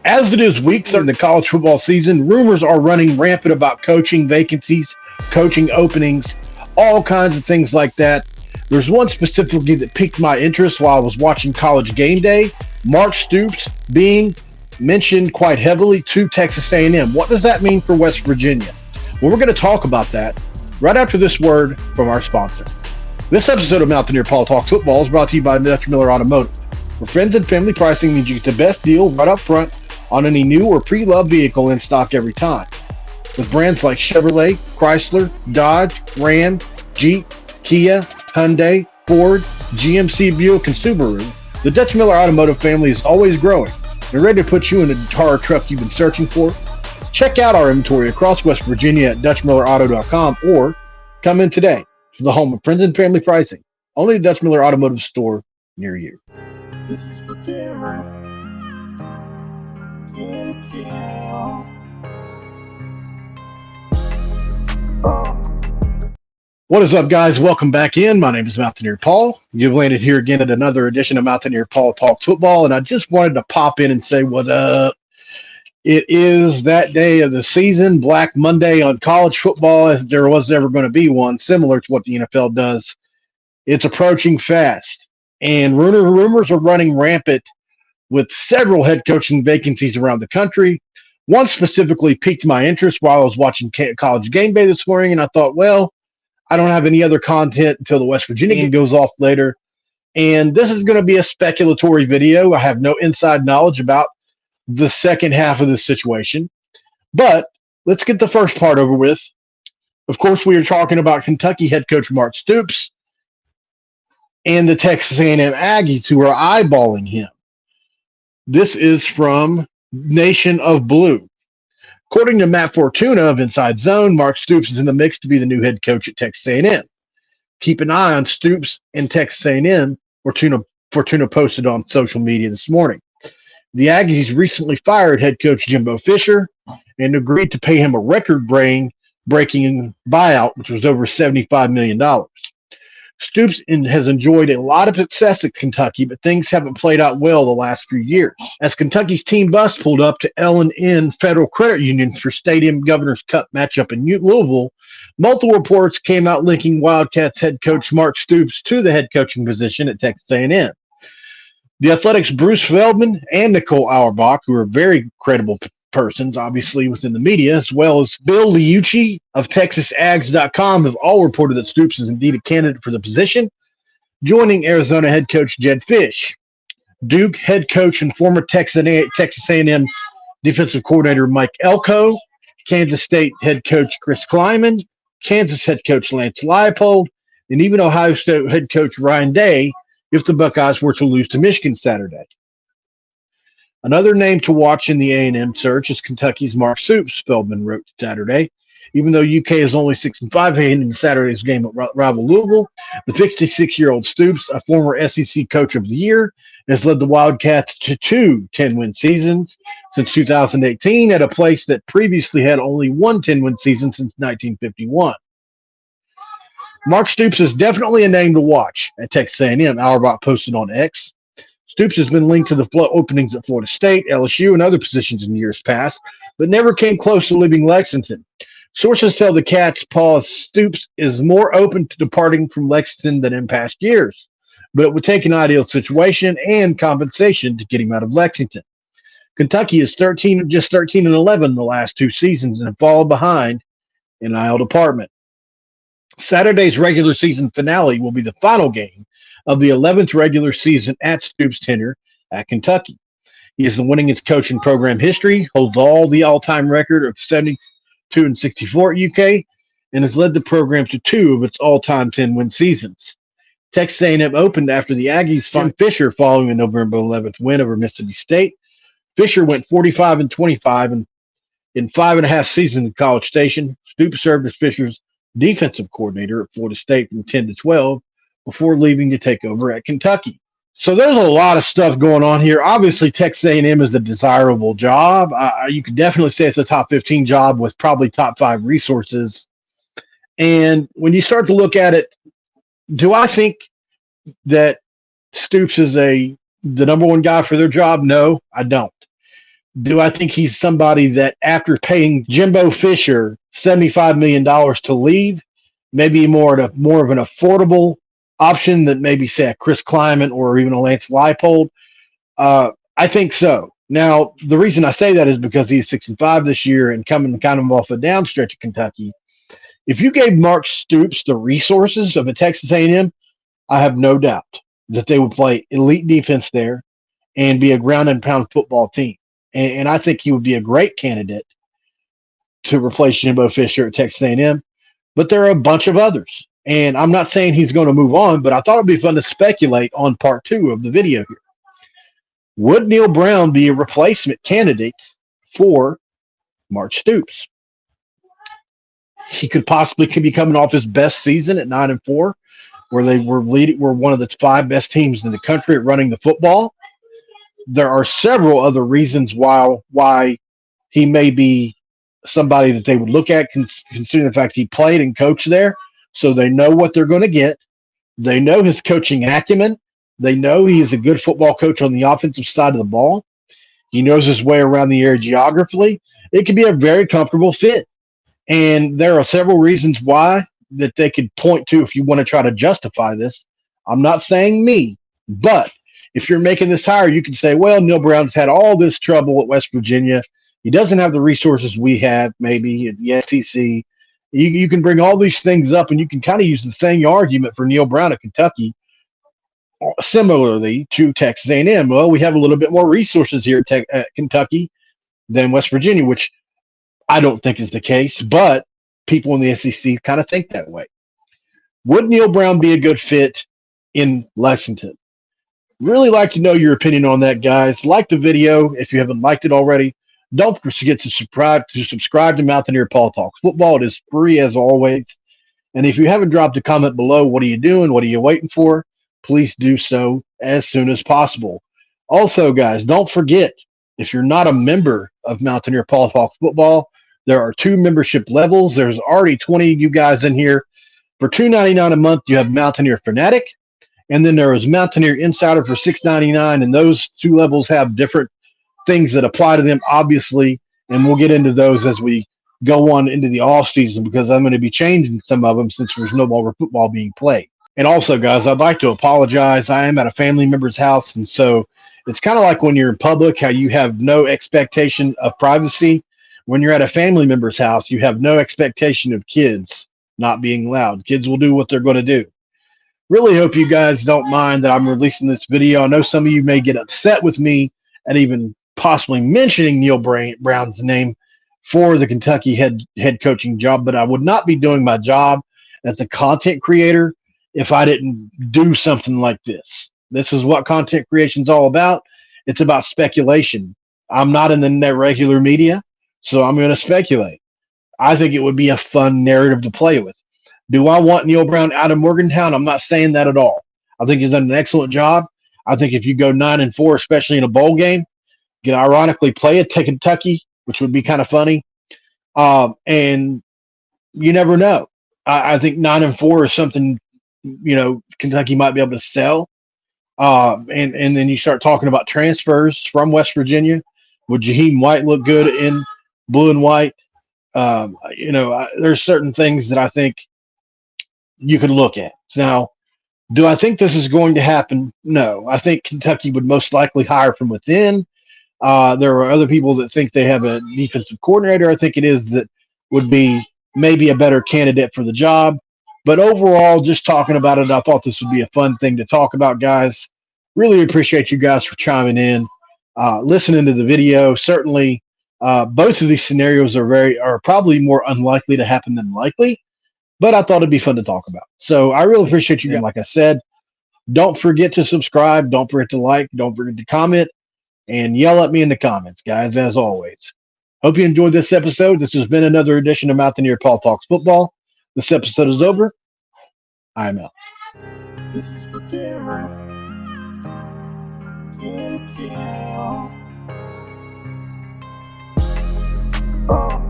As it is week 3 in the college football season, rumors are running rampant about coaching vacancies, coaching openings, all kinds of things like that. There's one specifically that piqued my interest while I was watching College Game Day. Mark Stoops being mentioned quite heavily to Texas A&M. What does that mean for West Virginia? Well, we're going to talk about that right after this word from our sponsor. This episode of Mountaineer Paul Talks Football is brought to you by Dutch Miller Automotive, where friends and family pricing means you get the best deal right up front on any new or pre-loved vehicle in stock every time. With brands like Chevrolet, Chrysler, Dodge, Ram, Jeep, Kia, Hyundai, Ford, GMC, Buick, and Subaru, the Dutch Miller Automotive family is always growing. They're ready to put you in the car or truck you've been searching for. Check out our inventory across West Virginia at DutchMillerAuto.com or come in today to the home of friends and family pricing. Only a Dutch Miller Automotive store near you. This is for Cameron. What is up, guys? Welcome back in. My name is Mountaineer Paul. You've landed here again at another edition of Mountaineer Paul Talks Football, and I just wanted to pop in and say what up. It is that day of the season, Black Monday on college football, as there was ever going to be one, similar to what the NFL does. It's approaching fast, and rumors are running rampant with several head coaching vacancies around the country. One specifically piqued my interest while I was watching College Game Day this morning, and I thought, well, I don't have any other content until the West Virginia game goes off later. And this is going to be a speculatory video. I have no inside knowledge about the second half of this situation. But let's get the first part over with. Of course, we are talking about Kentucky head coach Mark Stoops and the Texas A&M Aggies who are eyeballing him. This is from Nation of Blue. According to Matt Fortuna of Inside Zone, Mark Stoops is in the mix to be the new head coach at Texas A&M. Keep an eye on Stoops and Texas A&M, Fortuna posted on social media this morning. The Aggies recently fired head coach Jimbo Fisher and agreed to pay him a record-breaking buyout, which was over $75 million. Stoops has enjoyed a lot of success at Kentucky, but things haven't played out well the last few years. As Kentucky's team bus pulled up to L&N Federal Credit Union for Stadium Governor's Cup matchup in Louisville, multiple reports came out linking Wildcats head coach Mark Stoops to the head coaching position at Texas A&M. The Athletics' Bruce Feldman and Nicole Auerbach, who are very credible persons, obviously, within the media, as well as Bill Liucci of TexasAggs.com, have all reported that Stoops is indeed a candidate for the position, joining Arizona head coach Jedd Fisch, Duke head coach and former Texas A&M defensive coordinator Mike Elko, Kansas State head coach Chris Kleiman, Kansas head coach Lance Leipold, and even Ohio State head coach Ryan Day if the Buckeyes were to lose to Michigan Saturday. Another name to watch in the A&M search is Kentucky's Mark Stoops, Feldman wrote Saturday. Even though UK is only 6-5 heading into Saturday's game at rival Louisville, the 56-year-old Stoops, a former SEC Coach of the Year, has led the Wildcats to 2 10-win seasons since 2018 at a place that previously had only one 10-win season since 1951. Mark Stoops is definitely a name to watch at Texas A&M, Auerbach posted on X. Stoops has been linked to the openings at Florida State, LSU, and other positions in years past, but never came close to leaving Lexington. Sources tell the Cats Stoops is more open to departing from Lexington than in past years, but it would take an ideal situation and compensation to get him out of Lexington. Kentucky is 13-11 in the last 2 seasons and have fallen behind in NIL department. Saturday's regular season finale will be the final game of the 11th regular season at Stoops' tenure at Kentucky. He is the winningest coach in program history, holds the all-time record of 72-64 at UK, and has led the program to 2 of its all-time 10-win seasons. Texas A&M opened after the Aggies fired Fisher following a November 11th win over Mississippi State. Fisher went 45-25 in 5.5 seasons in College Station. Stoops served as Fisher's defensive coordinator at Florida State from 10 to 12 before leaving to take over at Kentucky. So there's a lot of stuff going on here. Obviously, Texas A&M is a desirable job. You could definitely say it's a top 15 job with probably top 5 resources. And when you start to look at it, do I think that Stoops is the number one guy for their job? No, I don't. Do I think he's somebody that after paying Jimbo Fisher $75 million to leave, maybe more of an affordable option than maybe say a Chris Kleiman or even a Lance Leipold? I think so. Now, the reason I say that is because he's 65 this year and coming kind of off a down stretch of Kentucky. If you gave Mark Stoops the resources of a Texas A&M, I have no doubt that they would play elite defense there and be a ground and pound football team. And I think he would be a great candidate to replace Jimbo Fisher at Texas A&M. But there are a bunch of others. And I'm not saying he's going to move on, but I thought it'd be fun to speculate on part 2 of the video here. Would Neal Brown be a replacement candidate for Mark Stoops? He could possibly be coming off his best season at 9-4, where they were one of the 5 best teams in the country at running the football. There are several other reasons why he may be somebody that they would look at, considering the fact he played and coached there, so they know what they're going to get. They know his coaching acumen. They know he is a good football coach on the offensive side of the ball. He knows his way around the area geographically. It could be a very comfortable fit. And there are several reasons why that they could point to if you want to try to justify this. I'm not saying me, but if you're making this hire, you can say, well, Neal Brown's had all this trouble at West Virginia. He doesn't have the resources we have, maybe at the SEC. You can bring all these things up, and you can kind of use the same argument for Neal Brown at Kentucky, similarly to Texas A&M. Well, we have a little bit more resources here at Kentucky than West Virginia, which I don't think is the case, but people in the SEC kind of think that way. Would Neal Brown be a good fit in Lexington? Really like to know your opinion on that, guys. Like the video if you haven't liked it already. Don't forget to subscribe to Mountaineer Paul Talks Football. It is free as always. And if you haven't dropped a comment below, what are you doing? What are you waiting for? Please do so as soon as possible. Also, guys, don't forget, if you're not a member of Mountaineer Paul Talks Football, there are 2 membership levels. There's already 20 of you guys in here. For $2.99 a month, you have Mountaineer Fanatic. And then there is Mountaineer Insider for $6.99. And those 2 levels have different things that apply to them, obviously. And we'll get into those as we go on into the off season, because I'm going to be changing some of them since there's no longer football being played. And also, guys, I'd like to apologize. I am at a family member's house, and so it's kind of like when you're in public, how you have no expectation of privacy. When you're at a family member's house, you have no expectation of kids not being loud. Kids will do what they're going to do. Really hope you guys don't mind that I'm releasing this video. I know some of you may get upset with me and even possibly mentioning Neal Brown's name for the Kentucky head coaching job, but I would not be doing my job as a content creator if I didn't do something like this. This is what content creation is all about. It's about speculation. I'm not in the regular media, so I'm going to speculate. I think it would be a fun narrative to play with. Do I want Neal Brown out of Morgantown? I'm not saying that at all. I think he's done an excellent job. I think if you go 9-4, especially in a bowl game, you can ironically play at Kentucky, which would be kind of funny. And you never know. I think 9-4 is something, Kentucky might be able to sell. And then you start talking about transfers from West Virginia. Would Jaheim White look good in blue and white? There's certain things that I think you could look at. Now, do I think this is going to happen? No. I think Kentucky would most likely hire from within. There are other people that think they have a defensive coordinator. I think it is that would be maybe a better candidate for the job. But overall, just talking about it, I thought this would be a fun thing to talk about, guys. Really appreciate you guys for chiming in, listening to the video. Certainly, both of these scenarios are probably more unlikely to happen than likely, but I thought it'd be fun to talk about. So I really appreciate you guys. Like I said, don't forget to subscribe. Don't forget to like. Don't forget to comment. And yell at me in the comments, guys, as always. Hope you enjoyed this episode. This has been another edition of Mountaineer Paul Talks Football. This episode is over. I'm out. This is for Cameron. Tim. Oh.